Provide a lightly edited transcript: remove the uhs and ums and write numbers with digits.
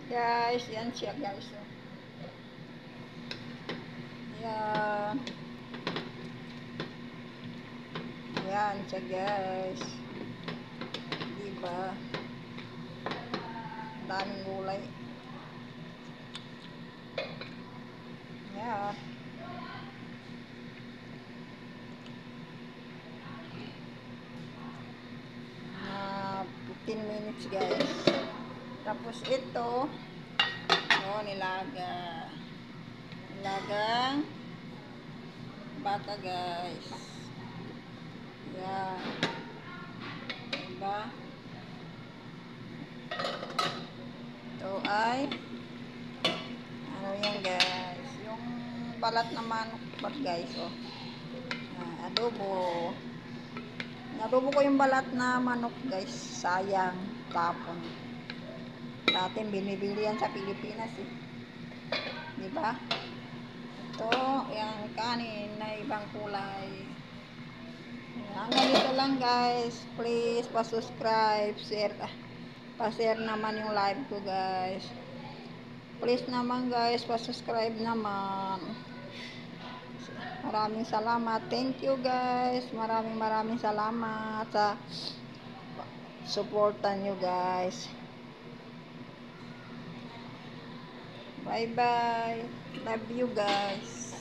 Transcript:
Guys, yan siya guys. Oh. Yan. Yan siya guys. Diba? Daming gulay. Yan. 15 minutes guys. Tapos ito, oh, nilagang baka guys. Yan. Diba? Ito ay ano yan guys, yung balat na manok guys, oh. Adobo. Nalubo ko yung balat na manok guys. Sayang. Tapon. Dating binibili yan sa Pilipinas eh. Diba? Ito, yung kanin na ibang kulay. Hanggang dito lang guys. Please, pa-subscribe, share. Pa-share naman yung live ko guys. Please naman guys, pa-subscribe naman. Maraming salamat. Thank you guys. Maraming salamat sa suporta nyo guys. Bye bye. Love you guys.